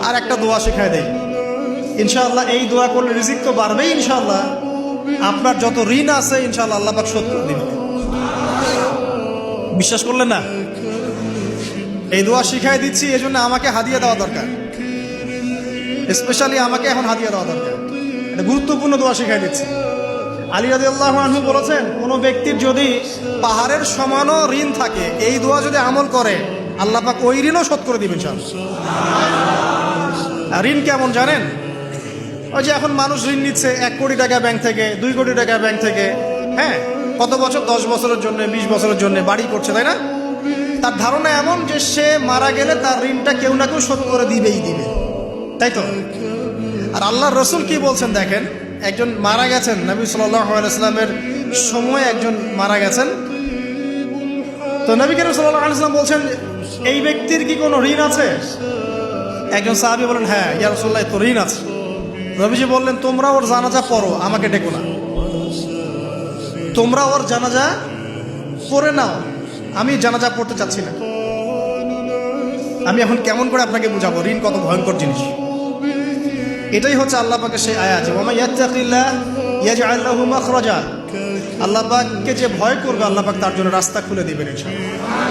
আর একটা দোয়া শেখায় দেয় ইনশাআল্লাহ। এই দোয়া করলে রিজিক তো বাড়বেই ইনশাআল্লাহ, আপনার যত ঋণ আছে ইনশাআল্লাহ আল্লাহ পাক শোধ করে দিবেন। বিশ্বাস করলেন না? এই দোয়া শিখাই দিচ্ছি, এই জন্য আমাকে হাদিয়া দেওয়া দরকার, স্পেশালি আমাকে এখন হাদিয়া দেওয়া দরকার। এটা গুরুত্বপূর্ণ দোয়া শিখাই দিচ্ছি। আলী রাদিয়াল্লাহু আনহু বলেছেন, কোনো ব্যক্তির যদি পাহাড়ের সমানও ঋণ থাকে, এই দোয়া যদি আমল করে আল্লাহ পাক ওই ঋণও শোধ করে দিবেন ইনশাআল্লাহ। ঋণ কেমন জানেন? ওই যে এখন মানুষ ঋণ নিচ্ছে 1 কোটি টাকা ব্যাংক থেকে, 2 কোটি টাকা ব্যাংক থেকে, হ্যাঁ, কত বছর, 10 বছরের জন্য, 20 বছরের জন্য বাড়ি করছে, তাই না? তার ধারণা এমন যে সে মারা গেলে তার ঋণটা কেউ না কেউ শোধ করে দিবে, তাই তো? আর আল্লাহর রাসূল কি বলছেন দেখেন, একজন মারা গেছেন, নবী সাল্লাল্লাহু আলাইহি ওয়াসাল্লামের সময় একজন মারা গেছেন। তো নবী করিম সাল্লাল্লাহু আলাইহি ওয়াসাল্লাম বলছেন, এই ব্যক্তির কি কোনো ঋণ আছে? একজন সাহাবী বলেন, হ্যাঁ ইয়া রাসূলুল্লাহ, তো ঋণ আছে। নবীজি বললেন, তোমরা ওর জানাজা পড়ো, আমাকে ডেকো না। তোমরা ওর জানাজা পড়ে নাও, আমি জানাজা পড়তে চাচ্ছি না। আমি এখন কেমন করে আপনাকে বুঝাবো ঋণ কত ভয়ঙ্কর জিনিস? এটাই হচ্ছে আল্লাহ পাকের সেই আয়াত, ওয়া মান ইয়াত্তাকিল্লাহ ইয়াজআল লাহু মাখরাজা। আল্লাহ পাককে যে ভয় করবে আল্লাহ পাক তার জন্য রাস্তা খুলে দিবেন ইনশাআল্লাহ।